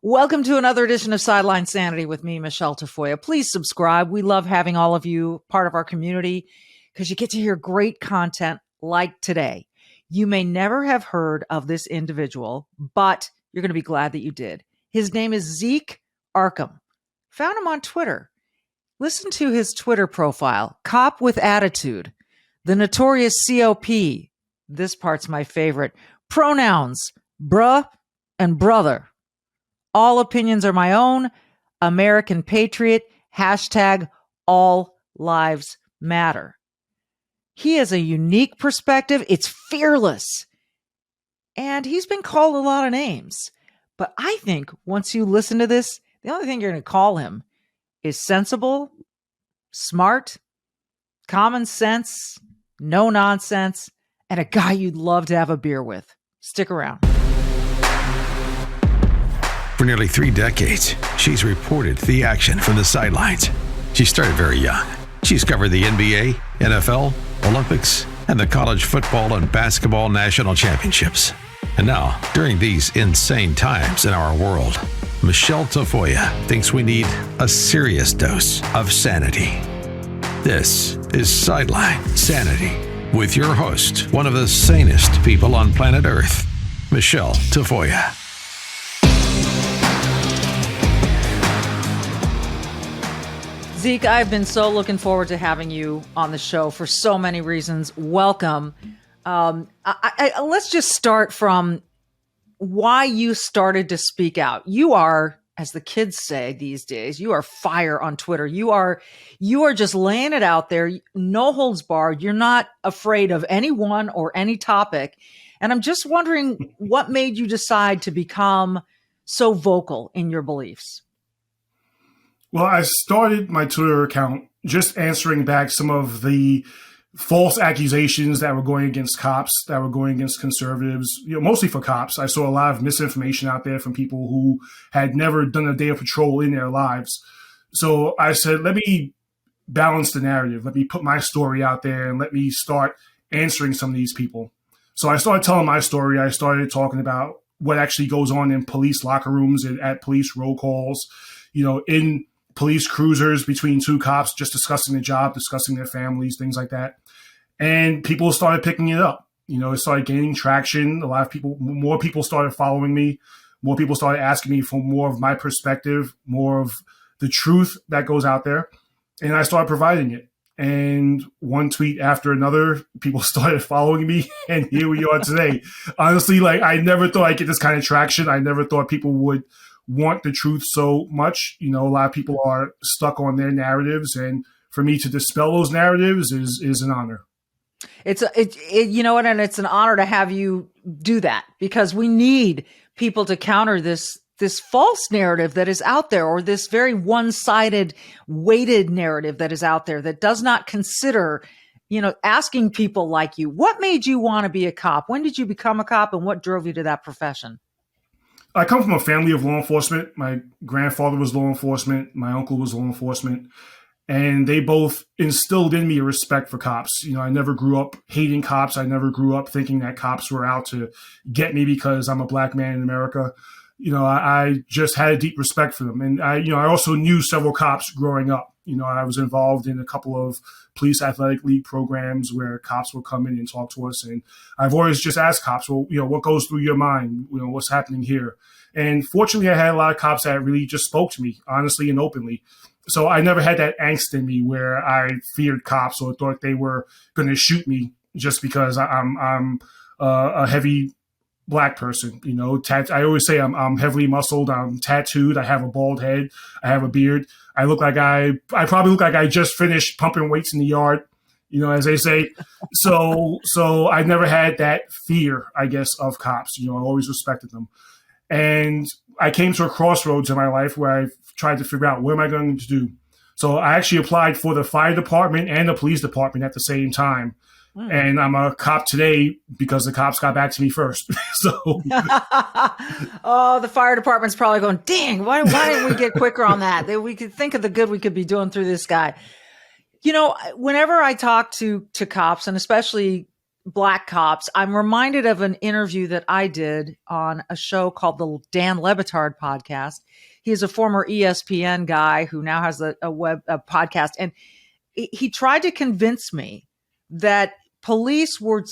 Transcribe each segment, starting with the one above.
Welcome to another edition of Sideline Sanity with me, Michele Tafoya. Please subscribe. We love having all of you part of our community because you get to hear great content like today. You may never have heard of this individual, but you're going to be glad that you did. His name is Zeek Arkham. Found him on Twitter. Listen to his Twitter profile, Cop with Attitude, the notorious COP. This part's my favorite. Pronouns, bruh and brother. All opinions are my own. American patriot. Hashtag all lives matter. He has a unique perspective. It's fearless. And he's been called a lot of names. But I think once you listen to this, the only thing you're going to call him is sensible, smart, common sense, no nonsense, and a guy you'd love to have a beer with. Stick around. For nearly 3 decades, she's reported the action from the sidelines. She started very young. She's covered the NBA, NFL, Olympics, and the college football and basketball national championships. And now, during these insane times in our world, Michele Tafoya thinks we need a serious dose of sanity. This is Sideline Sanity with your host, one of the sanest people on planet Earth, Michele Tafoya. Zeek, I've been so looking forward to having you on the show for so many reasons. Welcome. Let's just start from why you started to speak out. You are, as the kids say these days, you are fire on Twitter. You are just laying it out there. No holds barred. You're not afraid of anyone or any topic. And I'm just wondering what made you decide to become so vocal in your beliefs? Well, I started my Twitter account just answering back some of the false accusations that were going against cops, that were going against conservatives, mostly for cops. I saw a lot of misinformation out there from people who had never done a day of patrol in their lives. So I said, let me balance the narrative. Let me put my story out there and let me start answering some of these people. So I started telling my story. I started talking about what actually goes on in police locker rooms and at police roll calls, in police cruisers between 2 cops, just discussing the job, discussing their families, things like that. And people started picking it up. It started gaining traction. More people started following me. More people started asking me for more of my perspective, more of the truth that goes out there. And I started providing it. And one tweet after another, people started following me. And here we are today. Honestly, I never thought I'd get this kind of traction. I never thought people would want the truth so much. A lot of people are stuck on their narratives, and for me to dispel those narratives is an honor. And it's an honor to have you do that, because we need people to counter this false narrative that is out there, or this very one-sided, weighted narrative that is out there that does not consider, asking people like you, what made you want to be a cop? When did you become a cop, and what drove you to that profession? I come from a family of law enforcement. My grandfather was law enforcement. My uncle was law enforcement. And they both instilled in me a respect for cops. I never grew up hating cops. I never grew up thinking that cops were out to get me because I'm a black man in America. I just had a deep respect for them. And I also knew several cops growing up. I was involved in a couple of police athletic league programs where cops would come in and talk to us. And I've always just asked cops, well, what goes through your mind? What's happening here? And fortunately, I had a lot of cops that really just spoke to me honestly and openly. So I never had that angst in me where I feared cops or thought they were going to shoot me just because I'm a heavy black person. I always say I'm heavily muscled. I'm tattooed. I have a bald head. I have a beard. I probably look like I just finished pumping weights in the yard, as they say. So I never had that fear, I guess, of cops. I always respected them. And I came to a crossroads in my life where I tried to figure out, what am I going to do? So I actually applied for the fire department and the police department at the same time. And I'm a cop today because the cops got back to me first. So, oh, the fire department's probably going, dang, why didn't we get quicker on that? We could think of the good we could be doing through this guy. Whenever I talk to cops, and especially black cops, I'm reminded of an interview that I did on a show called the Dan Lebitard podcast. He is a former ESPN guy who now has a podcast. And he tried to convince me that police were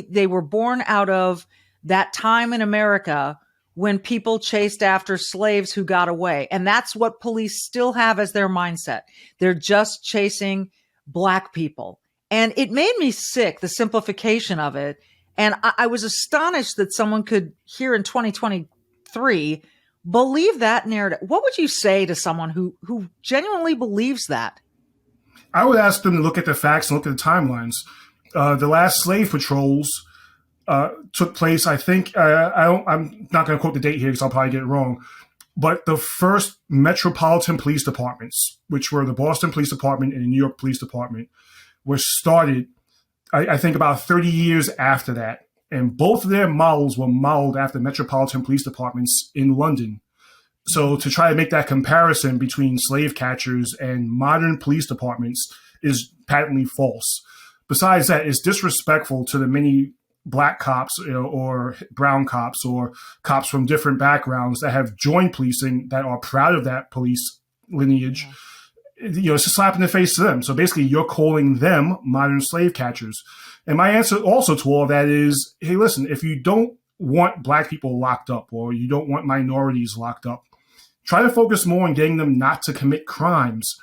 they were born out of that time in America when people chased after slaves who got away. And that's what police still have as their mindset. They're just chasing black people. And it made me sick, the simplification of it. And I was astonished that someone could, here in 2023, believe that narrative. What would you say to someone who genuinely believes that? I would ask them to look at the facts and look at the timelines. The last slave patrols took place, I think, I'm not going to quote the date here because I'll probably get it wrong, but the first metropolitan police departments, which were the Boston Police Department and the New York Police Department, were started, I think, about 30 years after that. And both of their models were modeled after metropolitan police departments in London. So to try to make that comparison between slave catchers and modern police departments is patently false. Besides that, it's disrespectful to the many black cops or brown cops or cops from different backgrounds that have joined policing that are proud of that police lineage. Mm-hmm. It's a slap in the face to them. So basically, you're calling them modern slave catchers. And my answer also to all that is, hey, listen, if you don't want black people locked up or you don't want minorities locked up, try to focus more on getting them not to commit crimes,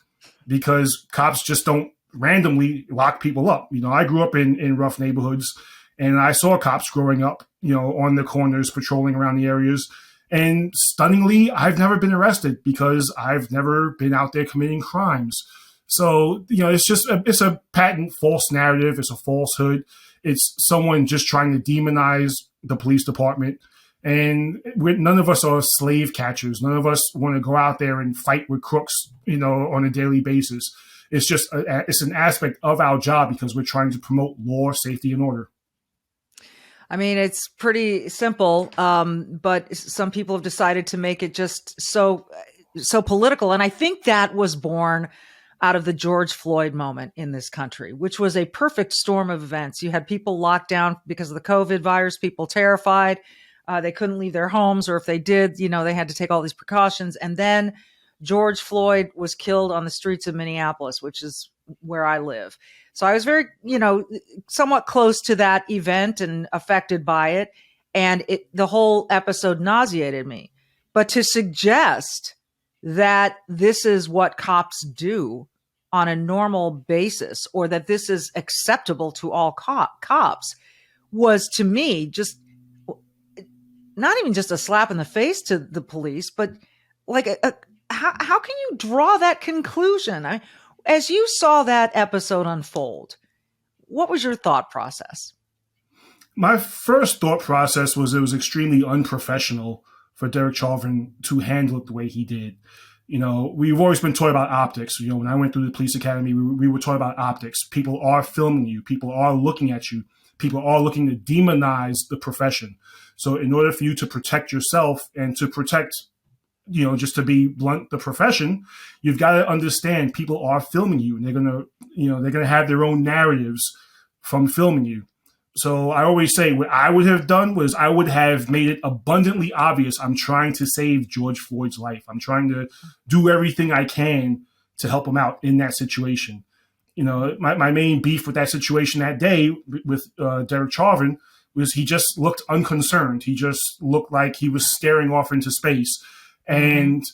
because cops just don't randomly lock people up. I grew up in rough neighborhoods, and I saw cops growing up, on the corners, patrolling around the areas. And stunningly, I've never been arrested because I've never been out there committing crimes. So, it's a patent false narrative. It's a falsehood. It's someone just trying to demonize the police department. And none of us are slave catchers. None of us want to go out there and fight with crooks, on a daily basis. It's just it's an aspect of our job because we're trying to promote law, safety, and order. I mean, it's pretty simple, but some people have decided to make it just so political. And I think that was born out of the George Floyd moment in this country, which was a perfect storm of events. You had people locked down because of the COVID virus, people terrified. They couldn't leave their homes, or if they did, they had to take all these precautions. And then George Floyd was killed on the streets of Minneapolis, which is where I live. So I was very, somewhat close to that event and affected by it. And the whole episode nauseated me. But to suggest that this is what cops do on a normal basis, or that this is acceptable to all cops, was to me just not even just a slap in the face to the police, but like how can you draw that conclusion? As you saw that episode unfold, what was your thought process? My first thought process was it was extremely unprofessional for Derek Chauvin to handle it the way he did. We've always been taught about optics. When I went through the police academy, we were taught about optics. People are filming you. People are looking at you. People are looking to demonize the profession. So in order for you to protect yourself and to protect, just to be blunt, the profession, you've got to understand people are filming you, and they're going to have their own narratives from filming you. So I always say what I would have done was I would have made it abundantly obvious I'm trying to save George Floyd's life. I'm trying to do everything I can to help him out in that situation. My main beef with that situation that day with Derek Chauvin was he just looked unconcerned. He just looked like he was staring off into space. And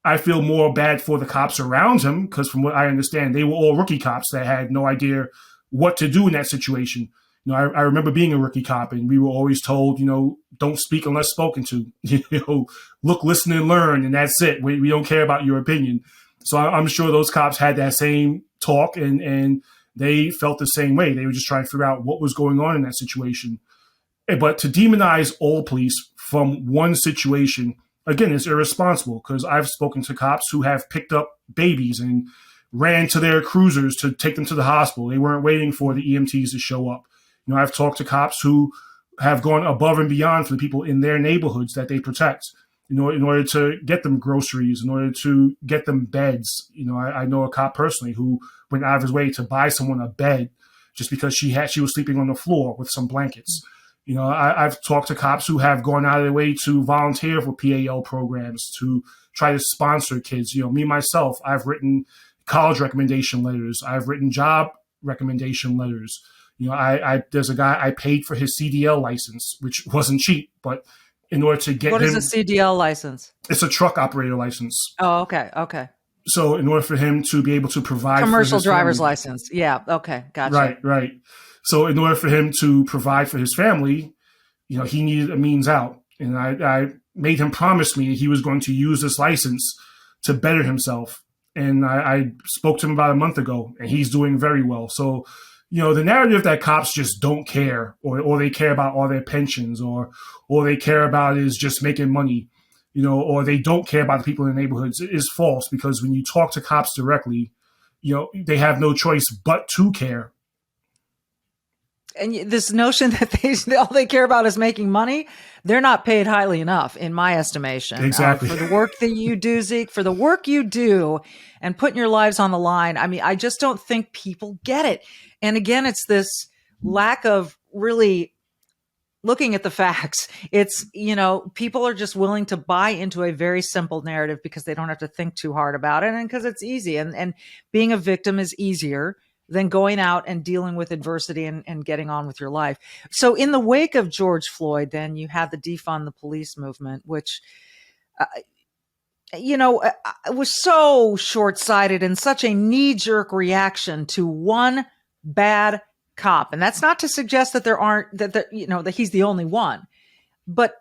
I feel more bad for the cops around him because from what I understand, they were all rookie cops that had no idea what to do in that situation. I remember being a rookie cop, and we were always told, don't speak unless spoken to. Look, listen, and learn, and that's it. We don't care about your opinion. So I'm sure those cops had that same talk, and they felt the same way. They were just trying to figure out what was going on in that situation. But to demonize all police from one situation, again, is irresponsible, because I've spoken to cops who have picked up babies and ran to their cruisers to take them to the hospital. They weren't waiting for the EMTs to show up. I've talked to cops who have gone above and beyond for the people in their neighborhoods that they protect, in order to get them groceries, in order to get them beds. I know a cop personally who went out of his way to buy someone a bed just because she was sleeping on the floor with some blankets. You know, I've talked to cops who have gone out of their way to volunteer for PAL programs, to try to sponsor kids. You know, me, myself, I've written college recommendation letters. I've written job recommendation letters. You know, there's a guy I paid for his CDL license, which wasn't cheap, but in order to get him. What is a CDL license? It's a truck operator license. Oh, okay. Okay. So in order for him to be able to provide commercial for his driver's family, license. Yeah. Okay. Gotcha. Right. So in order for him to provide for his family, you know, he needed a means out. And I made him promise me he was going to use this license to better himself. And I spoke to him about a month ago, and he's doing very well. So, you know, the narrative that cops just don't care, or they care about all their pensions, or they care about is just making money, you know, or they don't care about the people in the neighborhoods is false, because when you talk to cops directly, you know, they have no choice but to care. And this notion that all they care about is making money, they're not paid highly enough, in my estimation. Exactly. For the work that you do, Zeek, for the work you do and putting your lives on the line. I mean, I just don't think people get it. And again, it's this lack of really looking at the facts. It's, you know, people are just willing to buy into a very simple narrative because they don't have to think too hard about it, and because it's easy. And being a victim is easier than going out and dealing with adversity and getting on with your life. So in the wake of George Floyd, then you had the defund the police movement, which, you know, was so short-sighted and such a knee-jerk reaction to one bad cop. And that's not to suggest that that he's the only one, but,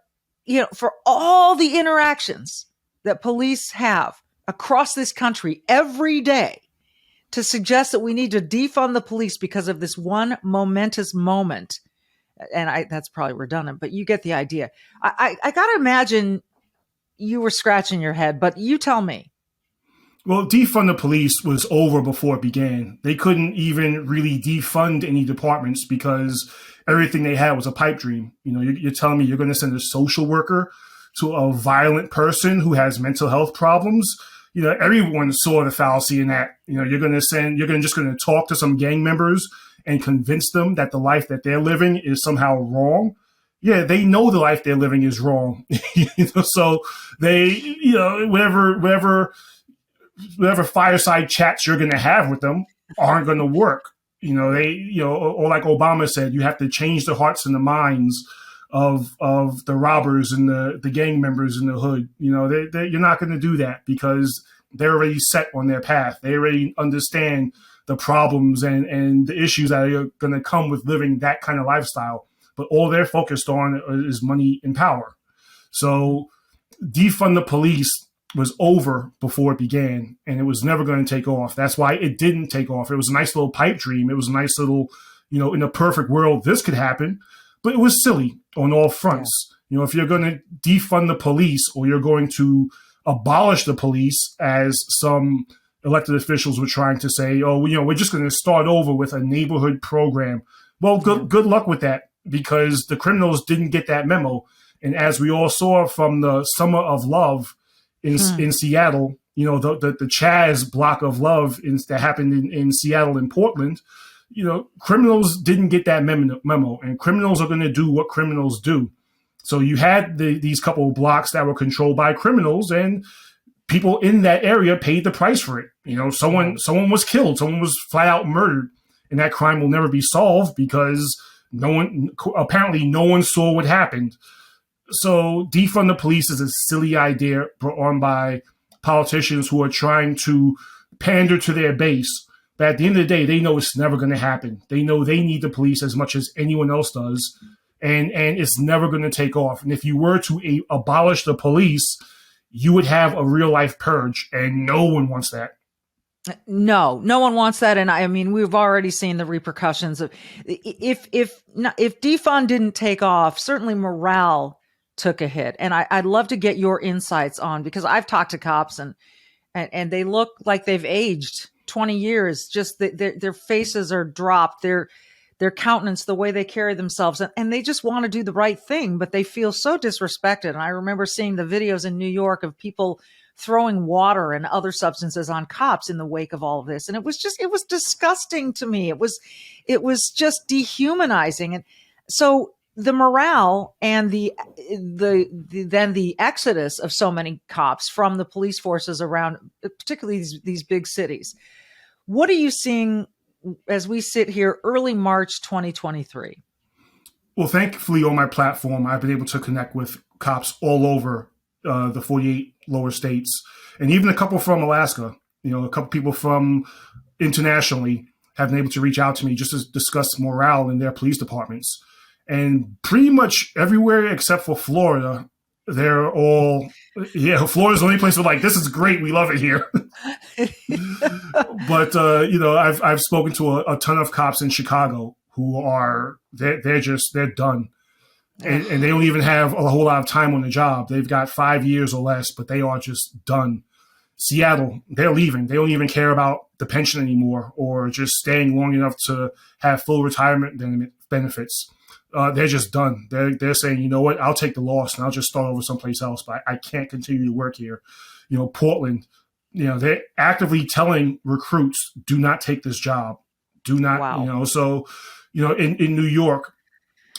you know, for all the interactions that police have across this country every day, to suggest that we need to defund the police because of this one momentous moment. And that's probably redundant, but you get the idea. I got to imagine you were scratching your head, but you tell me. Well, defund the police was over before it began. They couldn't even really defund any departments because everything they had was a pipe dream. You know, you're telling me you're going to send a social worker to a violent person who has mental health problems? You know, everyone saw the fallacy in that. You know, you're going to talk to some gang members and convince them that the life that they're living is somehow wrong. Yeah, they know the life they're living is wrong. You know, so they, you know, whatever fireside chats you're going to have with them aren't going to work. You know, or like Obama said, you have to change the hearts and the minds of the robbers and the gang members in the hood. You know, you're not going to do that because they're already set on their path. They already understand the problems and the issues that are going to come with living that kind of lifestyle. But all they're focused on is money and power. So defund the police was over before it began, and it was never going to take off. That's why it didn't take off. It was a nice little pipe dream. It was a nice little, you know, in a perfect world, this could happen. But it was silly on all fronts. Yeah. You know, if you're going to defund the police, or you're going to abolish the police, as some elected officials were trying to say, oh, you know, we're just going to start over with a neighborhood program. Well, good luck with that, because the criminals didn't get that memo. And as we all saw from the Summer of Love in Seattle, you know, the Chaz block of love that happened in Seattle and Portland, you know, criminals didn't get that memo, and criminals are going to do what criminals do. So you had these couple of blocks that were controlled by criminals, and people in that area paid the price for it. You know, someone was killed, someone was flat out murdered, and that crime will never be solved because no one saw what happened. So defund the police is a silly idea brought on by politicians who are trying to pander to their base. But at the end of the day, they know it's never going to happen. They know they need the police as much as anyone else does, and it's never going to take off. And if you were to abolish the police, you would have a real life purge, and no one wants that. No one wants that. And I mean, we've already seen the repercussions of if defund didn't take off, certainly morale took a hit. And I'd love to get your insights on, because I've talked to cops and they look like they've aged 20 years. Just their faces are dropped. their countenance, the way they carry themselves, and they just want to do the right thing, but they feel so disrespected. And I remember seeing the videos in New York of people throwing water and other substances on cops in the wake of all of this. And it was disgusting to me. It was just dehumanizing. And so the morale and then the exodus of so many cops from the police forces around, particularly these big cities. What are you seeing as we sit here early March 2023? Well, thankfully on my platform, I've been able to connect with cops all over the 48 lower states, and even a couple from Alaska. A couple people from internationally have been able to reach out to me just to discuss morale in their police departments. And pretty much everywhere except for Florida, they're all, Florida's the only place where like, this is great, we love it here. But I've spoken to a ton of cops in Chicago who are they're done. And they don't even have a whole lot of time on the job. They've got 5 years or less, but they are just done. Seattle, they're leaving. They don't even care about the pension anymore or just staying long enough to have full retirement benefits. They're just done. They're saying, you know what, I'll take the loss and I'll just start over someplace else, but I can't continue to work here. Portland, they're actively telling recruits, do not take this job. Do not, wow. In New York,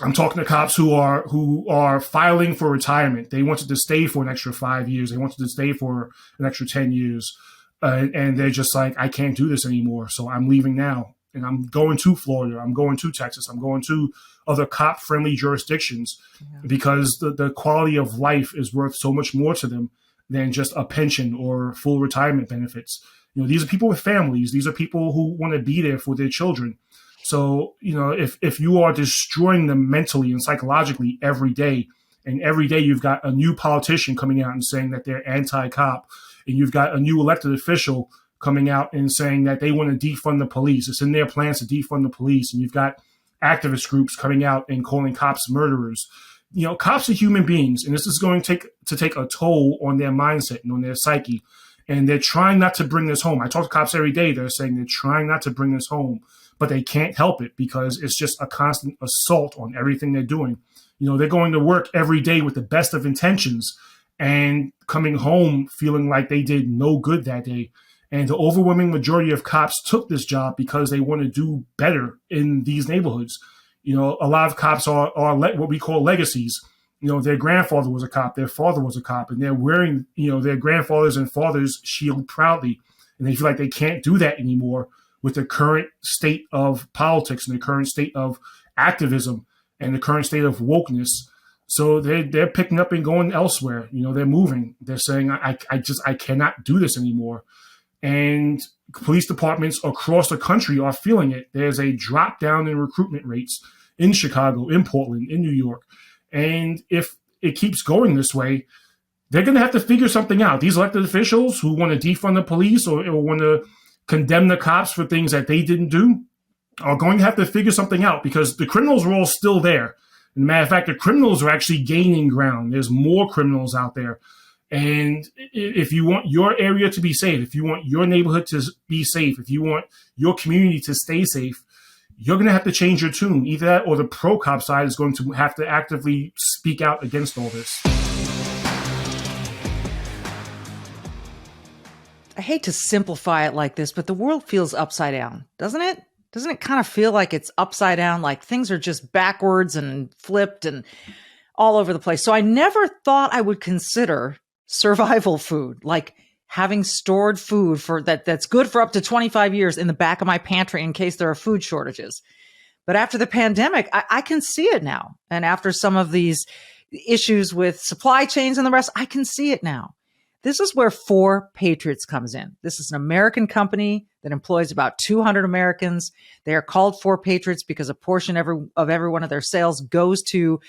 I'm talking to cops who are filing for retirement. They wanted to stay for an extra 5 years. They wanted to stay for an extra 10 years. And they're just like, I can't do this anymore. So I'm leaving now. And I'm going to Florida. I'm going to Texas. I'm going to other cop-friendly jurisdictions because the quality of life is worth so much more to them than just a pension or full retirement benefits. These are people with families. These are people who want to be there for their children. So, if you are destroying them mentally and psychologically every day, and every day you've got a new politician coming out and saying that they're anti-cop, and you've got a new elected official coming out and saying that they want to defund the police. It's in their plans to defund the police. And you've got activist groups coming out and calling cops murderers. Cops are human beings, and this is going to take a toll on their mindset and on their psyche. And they're trying not to bring this home. I talk to cops every day. They're saying they're trying not to bring this home, but they can't help it because it's just a constant assault on everything they're doing. They're going to work every day with the best of intentions and coming home feeling like they did no good that day. And the overwhelming majority of cops took this job because they want to do better in these neighborhoods. A lot of cops are what we call legacies. Their grandfather was a cop, their father was a cop, and they're wearing, their grandfathers and fathers' shield proudly. And they feel like they can't do that anymore with the current state of politics and the current state of activism and the current state of wokeness. So they're picking up and going elsewhere. They're moving. They're saying, I cannot do this anymore. And police departments across the country are feeling it. There's a drop down in recruitment rates in Chicago, in Portland, in New York. And if it keeps going this way, they're going to have to figure something out. These elected officials who want to defund the police or want to condemn the cops for things that they didn't do are going to have to figure something out because the criminals are all still there. As a matter of fact, the criminals are actually gaining ground. There's more criminals out there. And if you want your area to be safe, if you want your neighborhood to be safe, if you want your community to stay safe, you're going to have to change your tune. Either that or the pro-cop side is going to have to actively speak out against all this. I hate to simplify it like this, but the world feels upside down, doesn't it? Doesn't it kind of feel like it's upside down, like things are just backwards and flipped and all over the place? So I never thought I would consider survival food, like having stored food that's good for up to 25 years in the back of my pantry in case there are food shortages. But after the pandemic, I can see it now. And after some of these issues with supply chains and the rest, I can see it now. This is where 4 Patriots comes in. This is an American company that employs about 200 Americans. They are called 4 Patriots because a portion of every one of their sales goes to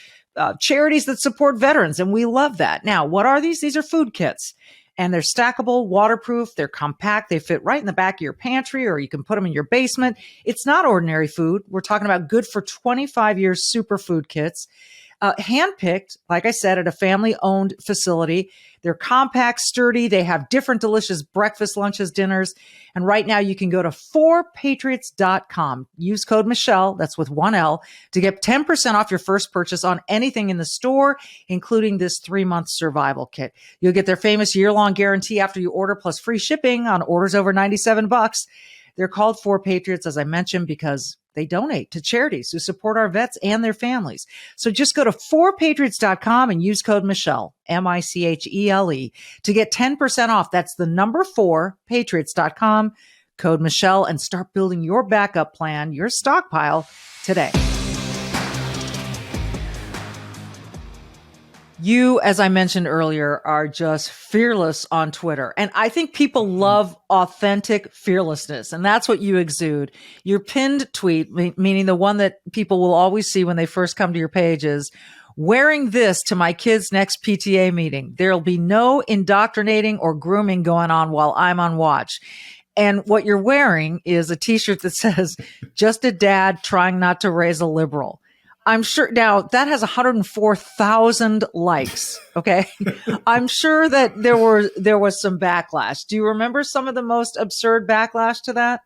charities that support veterans, and we love that. Now, what are these? These are food kits, and they're stackable, waterproof, they're compact, they fit right in the back of your pantry, or you can put them in your basement. It's not ordinary food. We're talking about good for 25 years superfood kits. handpicked, like I said, at a family-owned facility. They're compact, sturdy. They have different delicious breakfast, lunches, dinners. And right now you can go to 4patriots.com. Use code Michele, that's with one L, to get 10% off your first purchase on anything in the store, including this 3-month survival kit. You'll get their famous year-long guarantee after you order, plus free shipping on orders over $97. They're called 4 Patriots, as I mentioned, because they donate to charities who support our vets and their families. So just go to 4patriots.com and use code Michele, Michele, to get 10% off. That's the number 4patriots.com, code Michele, and start building your backup plan, your stockpile today. You, as I mentioned earlier, are just fearless on Twitter. And I think people love authentic fearlessness. And that's what you exude. Your pinned tweet, meaning the one that people will always see when they first come to your page, is wearing this to my kid's next PTA meeting. There'll be no indoctrinating or grooming going on while I'm on watch. And what you're wearing is a t-shirt that says, just a dad trying not to raise a liberal. I'm sure now that has 104,000 likes. Okay. I'm sure that there was some backlash. Do you remember some of the most absurd backlash to that?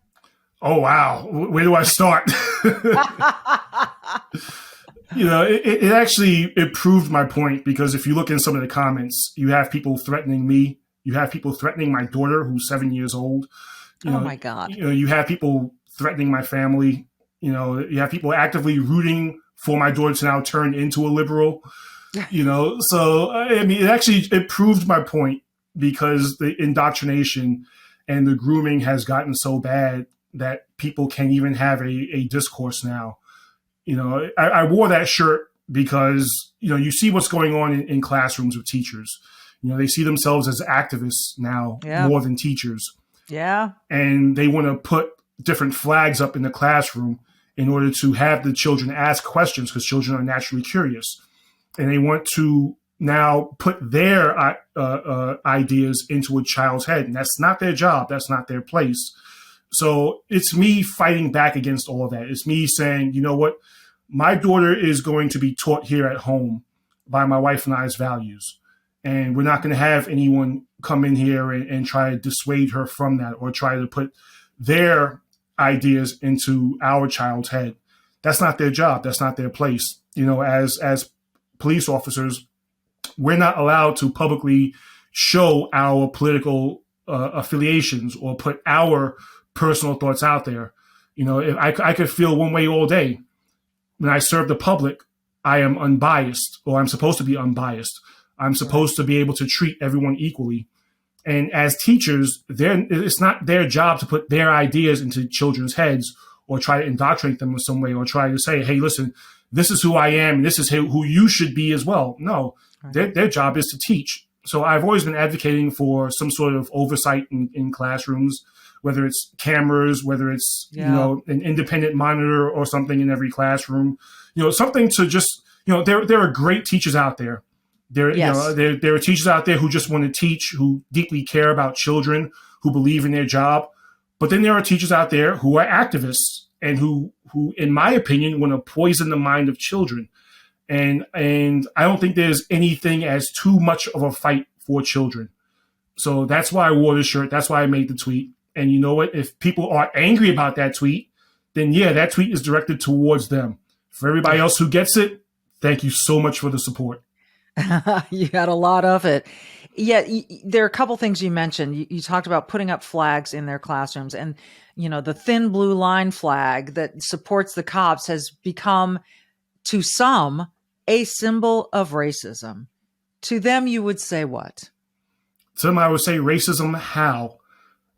Oh, wow. Where do I start? It actually proved my point, because if you look in some of the comments, you have people threatening me. You have people threatening my daughter, who's 7 years old. Oh my God. You have people threatening my family. You have people actively rooting for my daughter to now turn into a liberal, So, I mean, it proved my point, because the indoctrination and the grooming has gotten so bad that people can't even have a discourse now. I wore that shirt because, you see what's going on in classrooms with teachers. They see themselves as activists now more than teachers. Yeah. And they want to put different flags up in the classroom in order to have the children ask questions, because children are naturally curious. And they want to now put their ideas into a child's head. And that's not their job. That's not their place. So it's me fighting back against all of that. It's me saying, you know what? My daughter is going to be taught here at home by my wife and I's values. And we're not going to have anyone come in here and try to dissuade her from that, or try to put their ideas into our child's head. That's not their job. That's not their place. As police officers, we're not allowed to publicly show our political affiliations or put our personal thoughts out there. If I could feel one way all day. When I serve the public, I am unbiased, or I'm supposed to be unbiased. I'm supposed to be able to treat everyone equally. And as teachers, it's not their job to put their ideas into children's heads, or try to indoctrinate them in some way, or try to say, hey, listen, this is who I am, and this is who you should be as well. No, their job is to teach. So I've always been advocating for some sort of oversight in classrooms, whether it's cameras, whether it's, an independent monitor or something in every classroom, something to just, there are great teachers out there. There are teachers out there who just want to teach, who deeply care about children, who believe in their job. But then there are teachers out there who are activists and who, in my opinion, want to poison the mind of children. And I don't think there's anything as too much of a fight for children. So that's why I wore the shirt. That's why I made the tweet. And you know what? If people are angry about that tweet, then that tweet is directed towards them. For everybody else who gets it, thank you so much for the support. You had a lot of it. Yeah, there are a couple things you mentioned. You talked about putting up flags in their classrooms, and the thin blue line flag that supports the cops has become, to some, a symbol of racism. To them, you would say what? To them, I would say racism. How?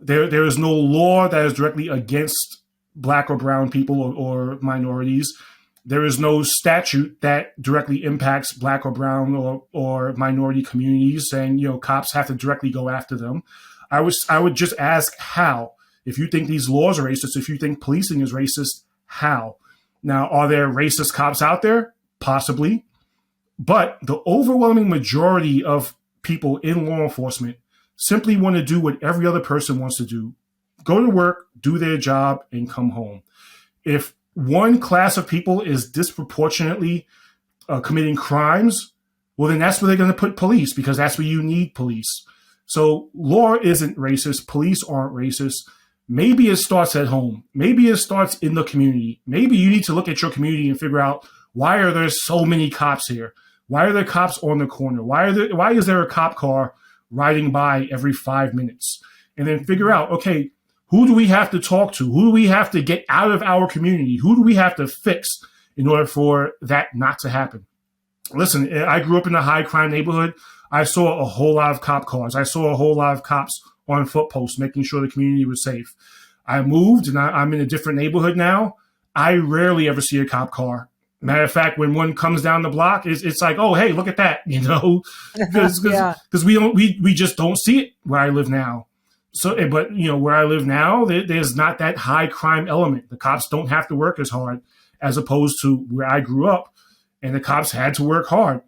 There is no law that is directly against Black or brown people or minorities. There is no statute that directly impacts Black or brown or minority communities, saying, cops have to directly go after them. I would just ask how. If you think these laws are racist, if you think policing is racist, how? Now, are there racist cops out there? Possibly. But the overwhelming majority of people in law enforcement simply want to do what every other person wants to do. Go to work, do their job, and come home. If one class of people is disproportionately committing crimes, well, then that's where they're going to put police, because that's where you need police. So law isn't racist. Police aren't racist. Maybe it starts at home. Maybe it starts in the community. Maybe you need to look at your community and figure out, why are there so many cops here? Why are there cops on the corner? Why is there a cop car riding by every 5 minutes? And then figure out, okay, who do we have to talk to? Who do we have to get out of our community? Who do we have to fix in order for that not to happen? Listen, I grew up in a high crime neighborhood. I saw a whole lot of cop cars. I saw a whole lot of cops on foot posts, making sure the community was safe. I moved and I'm in a different neighborhood now. I rarely ever see a cop car. Matter of fact, when one comes down the block, it's like, oh, hey, look at that, because we just don't see it where I live now. So, but where I live now, there's not that high crime element. The cops don't have to work as hard, as opposed to where I grew up, and the cops had to work hard.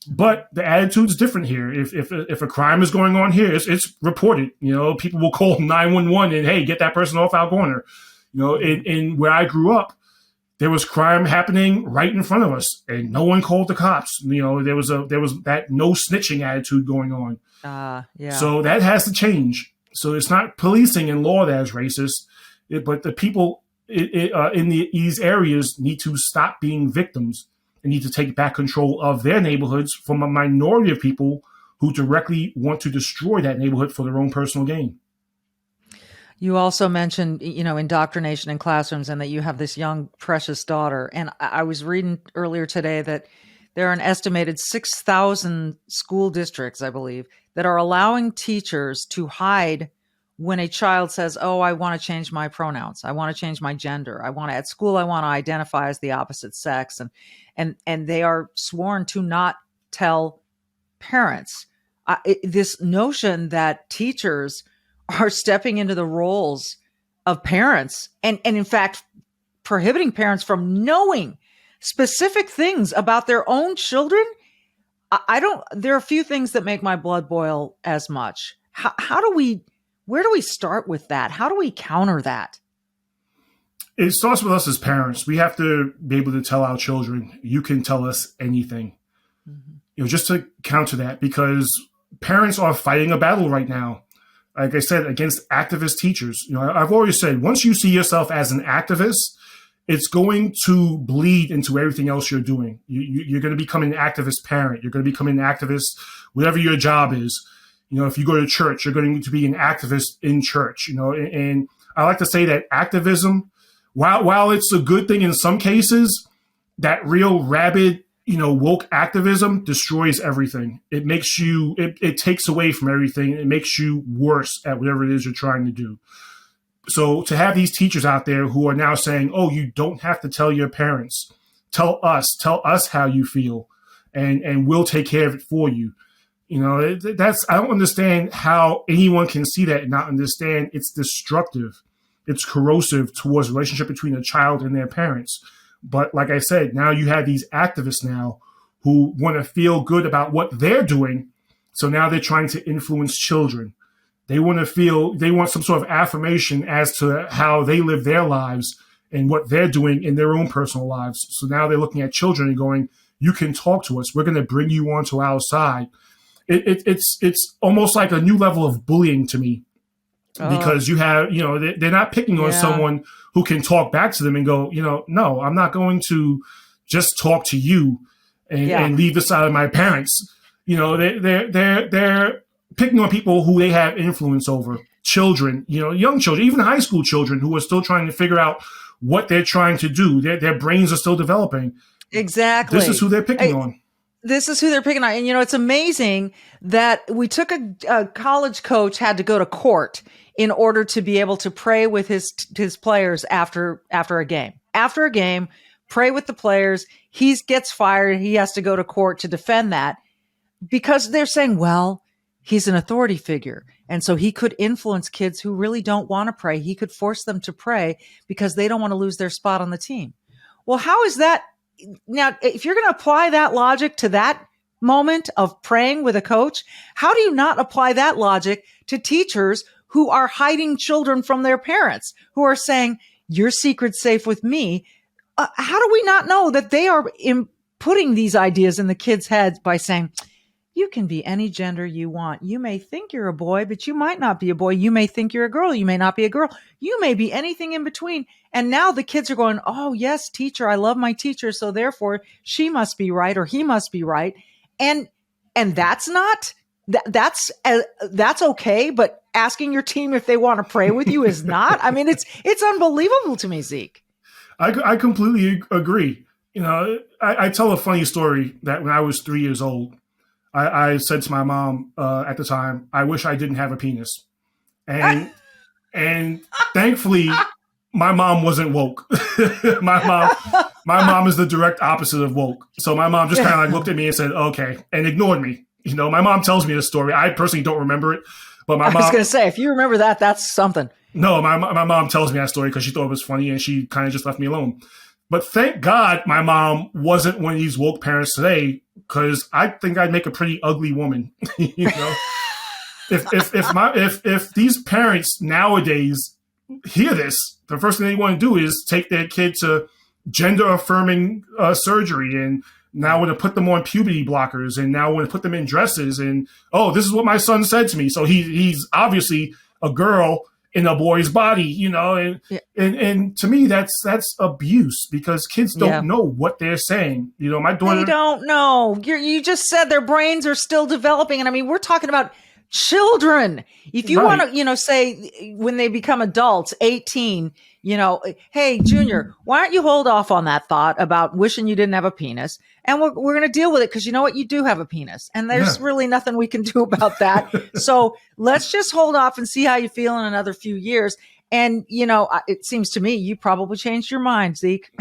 But the attitude's different here. If a crime is going on here, it's reported. People will call 911 and, hey, get that person off our corner. In where I grew up, there was crime happening right in front of us, and no one called the cops. There was that no snitching attitude going on. Yeah. So that has to change. So it's not policing and law that is racist, but the people in these areas need to stop being victims and need to take back control of their neighborhoods from a minority of people who directly want to destroy that neighborhood for their own personal gain. You also mentioned, indoctrination in classrooms, and that you have this young, precious daughter. And I was reading earlier today that there are an estimated 6,000 school districts, I believe, that are allowing teachers to hide when a child says, oh, I want to change my pronouns. I want to change my gender. At school, I want to identify as the opposite sex. And they are sworn to not tell parents. This notion that teachers are stepping into the roles of parents and in fact, prohibiting parents from knowing specific things about their own children. There are a few things that make my blood boil as much. Where do we start with that? How do we counter that? It starts with us as parents. We have to be able to tell our children, you can tell us anything, just to counter that, because parents are fighting a battle right now. Like I said, against activist teachers. I've always said, once you see yourself as an activist, it's going to bleed into everything else you're doing. You're going to become an activist parent. You're going to become an activist, whatever your job is. If you go to church, you're going to be an activist in church. And I like to say that activism, while it's a good thing in some cases, that real rabid, woke activism destroys everything. It makes you, it takes away from everything. It makes you worse at whatever it is you're trying to do. So to have these teachers out there who are now saying, oh, you don't have to tell your parents, tell us how you feel, and we'll take care of it for you. I don't understand how anyone can see that and not understand it's destructive. It's corrosive towards the relationship between a child and their parents. But like I said, now you have these activists now who want to feel good about what they're doing. So now they're trying to influence children. They want some sort of affirmation as to how they live their lives and what they're doing in their own personal lives. So now they're looking at children and going, you can talk to us. We're going to bring you onto our side. It's almost like a new level of bullying to me. Because you have, they're not picking on someone who can talk back to them and go, no, I'm not going to just talk to you and leave the side of my parents. They're picking on people who they have influence over, children, young children, even high school children who are still trying to figure out what they're trying to do. Their brains are still developing. Exactly. This is who they're picking on. This is who they're picking on. And, it's amazing that we took a college coach had to go to court in order to be able to pray with his players after a game. After a game, pray with the players. He gets fired. He has to go to court to defend that because they're saying, well, he's an authority figure. And so he could influence kids who really don't want to pray. He could force them to pray because they don't want to lose their spot on the team. Well, how is that? Now, if you're going to apply that logic to that moment of praying with a coach, how do you not apply that logic to teachers who are hiding children from their parents, who are saying, your secret's safe with me? How do we not know that they are putting these ideas in the kids' heads by saying, you can be any gender you want. You may think you're a boy, but you might not be a boy. You may think you're a girl. You may not be a girl. You may be anything in between. And now the kids are going, oh, yes, teacher, I love my teacher. So therefore she must be right or he must be right. And that's not, that's okay. But asking your team if they want to pray with you is not. I mean, it's unbelievable to me, Zeke. I completely agree. You know, I tell a funny story that when I was 3 years old, I said to my mom at the time, I wish I didn't have a penis. And thankfully, my mom wasn't woke. My mom is the direct opposite of woke. So my mom just kind of like looked at me and said, okay, and ignored me. You know, my mom tells me this story. I personally don't remember it. But my mom, I was going to say, if you remember that, that's something. No, my mom tells me that story because she thought it was funny and she kind of just left me alone. But thank God my mom wasn't one of these woke parents today, because I think I'd make a pretty ugly woman. You know, if these parents nowadays hear this, the first thing they want to do is take their kid to gender affirming surgery, and now want to put them on puberty blockers, and now want to put them in dresses, and oh, this is what my son said to me, so he's obviously a girl in a boy's body, you know, and to me that's abuse, because kids don't know what they're saying. You know, my daughter, they don't know. You just said their brains are still developing, and I mean, we're talking about children. If you want to, you know, say when they become adults, 18, you know, hey, Junior, why don't you hold off on that thought about wishing you didn't have a penis? And we're going to deal with it, because you know what? You do have a penis, and there's really nothing we can do about that. So let's just hold off and see how you feel in another few years. And, you know, it seems to me you probably changed your mind, Zeke.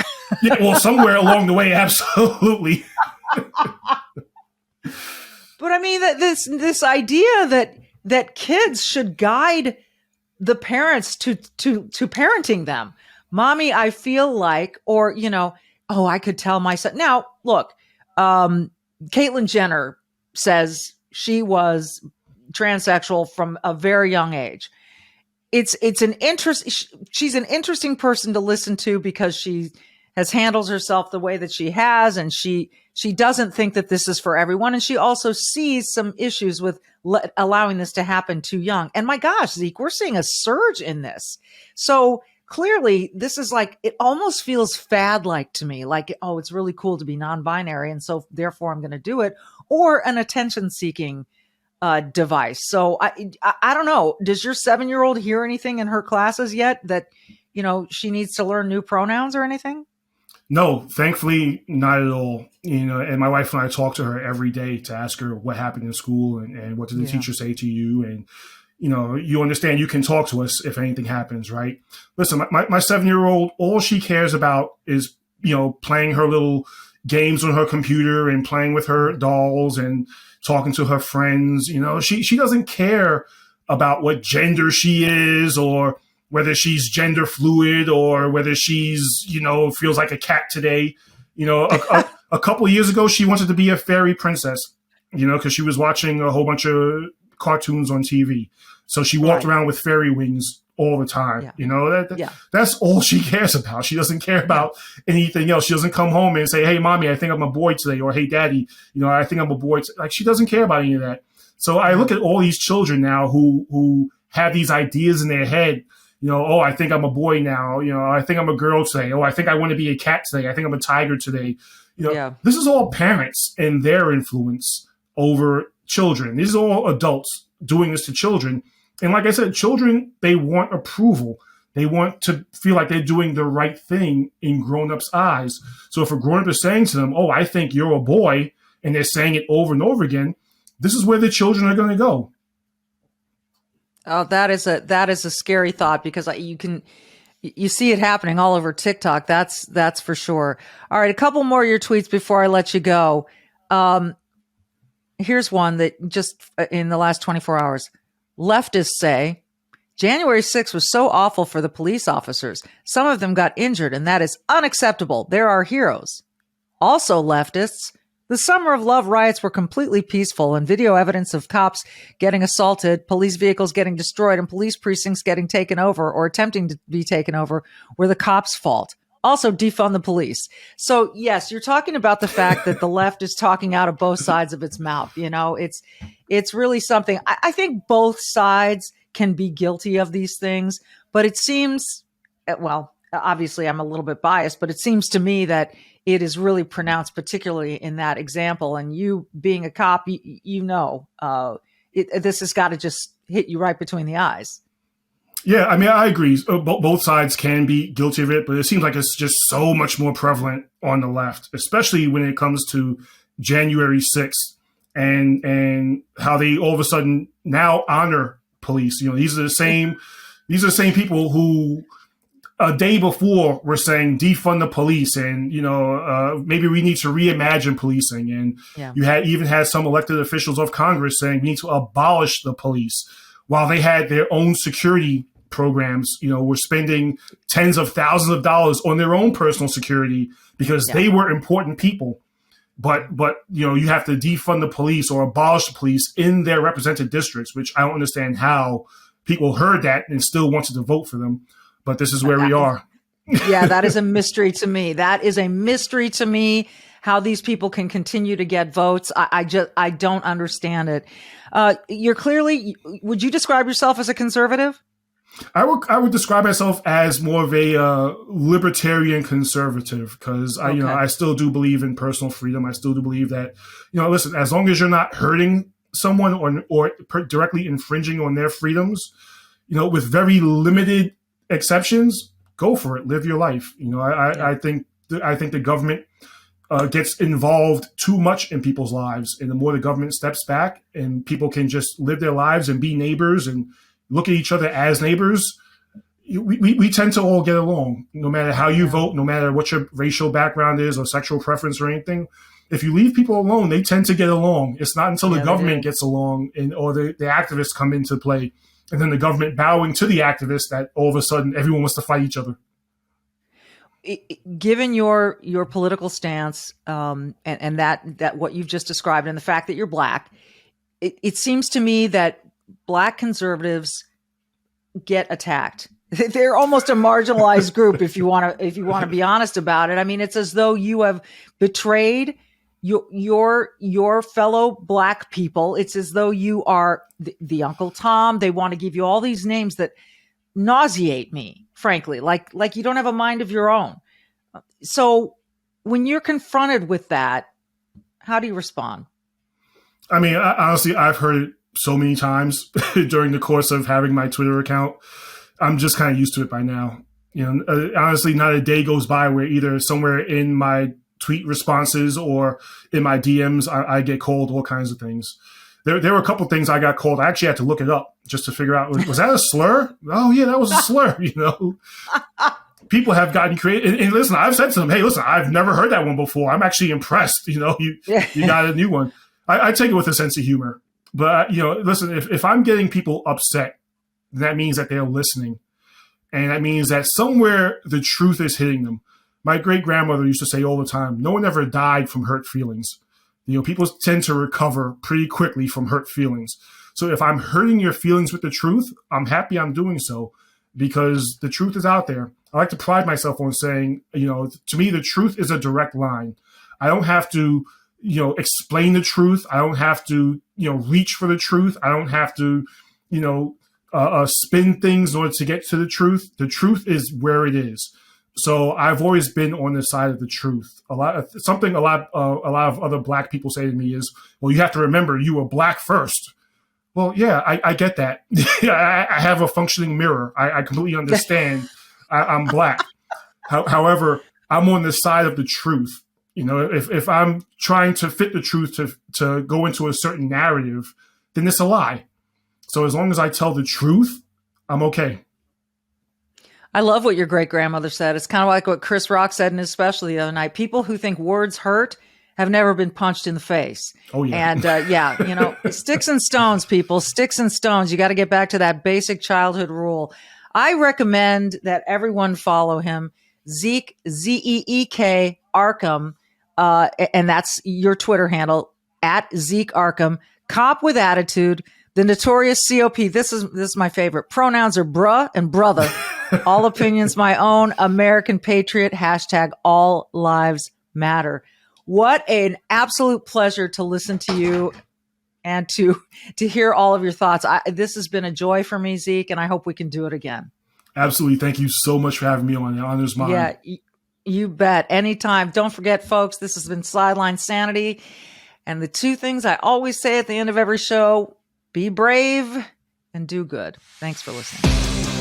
Yeah, well, somewhere along the way, absolutely. But I mean, that this idea that kids should guide the parents to parenting them. Mommy, I feel like, or, you know, oh, I could tell my son. Now, look, Caitlyn Jenner says she was transsexual from a very young age. It's an interest. She's an interesting person to listen to, because she has handled herself the way that she has, and she doesn't think that this is for everyone, and she also sees some issues with allowing this to happen too young. And my gosh, Zeke, we're seeing a surge in this. So clearly, this is like, it almost feels fad-like to me, like, oh, it's really cool to be non-binary, and so therefore I'm going to do it, or an attention-seeking device. So I don't know. Does your 7-year-old hear anything in her classes yet that, you know, she needs to learn new pronouns or anything? No, thankfully, not at all. You know, and my wife and I talk to her every day to ask her what happened in school, and what did the teacher say to you, and you know, you understand you can talk to us if anything happens, right? Listen, my 7-year-old, all she cares about is, you know, playing her little games on her computer and playing with her dolls and talking to her friends. You know, she doesn't care about what gender she is, or whether she's gender fluid, or whether she's, you know, feels like a cat today. You know, a couple of years ago, she wanted to be a fairy princess, you know, because she was watching a whole bunch of cartoons on TV. So she walked around with fairy wings all the time. You know, that's all she cares about. She doesn't care about anything else. She doesn't come home and say, hey, mommy, I think I'm a boy today. Or, hey, daddy, you know, I think I'm a boy. Like, she doesn't care about any of that. So I look at all these children now who have these ideas in their head. You know, oh, I think I'm a boy now. You know, I think I'm a girl today. Oh, I think I want to be a cat today. I think I'm a tiger today. You know, this is all parents and their influence over children. These are all adults doing this to children. And like I said, children, they want approval. They want to feel like they're doing the right thing in grown-ups' eyes. So if a grown-up is saying to them, oh, I think you're a boy, and they're saying it over and over again, this is where the children are going to go. Oh, that is a scary thought, because you see it happening all over TikTok. That's for sure. All right, a couple more of your tweets before I let you go. Here's one that just in the last 24 hours. Leftists say January 6th was so awful for the police officers. Some of them got injured, and that is unacceptable. They're our heroes. Also, leftists, the Summer of Love riots were completely peaceful, and video evidence of cops getting assaulted, police vehicles getting destroyed, and police precincts getting taken over or attempting to be taken over were the cops' fault. Also, defund the police. So yes, you're talking about the fact that the left is talking out of both sides of its mouth. It's really something. I think both sides can be guilty of these things, but it seems, well, obviously I'm a little bit biased, but it seems to me that it is really pronounced, particularly in that example. And you being a cop, this has got to just hit you right between the eyes. Yeah, I mean, I agree. Both sides can be guilty of it, but it seems like it's just so much more prevalent on the left, especially when it comes to January 6th and how they all of a sudden now honor police. These are the same people who a day before were saying defund the police and maybe we need to reimagine policing, and you even had some elected officials of Congress saying we need to abolish the police, while they had their own security programs, were spending tens of thousands of dollars on their own personal security because they were important people. But you have to defund the police or abolish the police in their represented districts, which I don't understand how people heard that and still wanted to vote for them. But this is where we are. Yeah, that is a mystery to me. That is a mystery to me, how these people can continue to get votes. I don't understand it. Would you describe yourself as a conservative? I would describe myself as more of a libertarian conservative, because I still do believe in personal freedom. I still do believe that, listen, as long as you're not hurting someone or directly infringing on their freedoms, with very limited exceptions, go for it. Live your life. I think the government gets involved too much in people's lives, and the more the government steps back and people can just live their lives and be neighbors and look at each other as neighbors, we tend to all get along, no matter how you vote, no matter what your racial background is or sexual preference or anything. If you leave people alone, they tend to get along. It's not until the government gets along or the activists come into play, and then the government bowing to the activists, that all of a sudden everyone wants to fight each other. Given your political stance and that what you've just described, and the fact that you're Black, it seems to me that Black conservatives get attacked. They're almost a marginalized group, if you want to be honest about it. I mean, it's as though you have betrayed your fellow Black people. It's as though you are the Uncle Tom. They want to give you all these names that nauseate me, frankly, like you don't have a mind of your own. So when you're confronted with that, how do you respond? I mean, honestly, I've heard it so many times during the course of having my Twitter account. I'm just kind of used to it by now. Honestly, not a day goes by where either somewhere in my tweet responses or in my DMs, I get called all kinds of things. There were a couple things I got called. I actually had to look it up just to figure out, was that a slur? Oh yeah, that was a slur. People have gotten creative. And listen, I've said to them, hey, listen, I've never heard that one before. I'm actually impressed. You got a new one. I take it with a sense of humor. But, listen, if I'm getting people upset, that means that they're listening. And that means that somewhere the truth is hitting them. My great-grandmother used to say all the time, no one ever died from hurt feelings. People tend to recover pretty quickly from hurt feelings. So if I'm hurting your feelings with the truth, I'm happy I'm doing so, because the truth is out there. I like to pride myself on saying, to me, the truth is a direct line. I don't have to, explain the truth. I don't have to, reach for the truth. I don't have to, spin things in order to get to the truth. The truth is where it is. So I've always been on the side of the truth. A lot of other Black people say to me is, well, you have to remember you were Black first. Well, yeah, I get that. I have a functioning mirror. I completely understand. I'm Black. However, I'm on the side of the truth. If I'm trying to fit the truth to go into a certain narrative, then it's a lie. So as long as I tell the truth, I'm okay. I love what your great-grandmother said. It's kind of like what Chris Rock said in his special the other night. People who think words hurt have never been punched in the face. Oh, yeah. And sticks and stones, people, sticks and stones. You got to get back to that basic childhood rule. I recommend that everyone follow him, Zeek, Zeek Arkham, and that's your Twitter handle, @Zeek Arkham. Cop with attitude. The notorious COP. This is my favorite. Pronouns are bruh and brother. All opinions my own. American patriot. Hashtag all lives matter. What an absolute pleasure to listen to you and to hear all of your thoughts. This has been a joy for me, Zeek, and I hope we can do it again. Absolutely. Thank you so much for having me on. The honor's mine. Yeah, you bet. Anytime. Don't forget, folks, this has been Sideline Sanity. And the two things I always say at the end of every show, be brave and do good. Thanks for listening.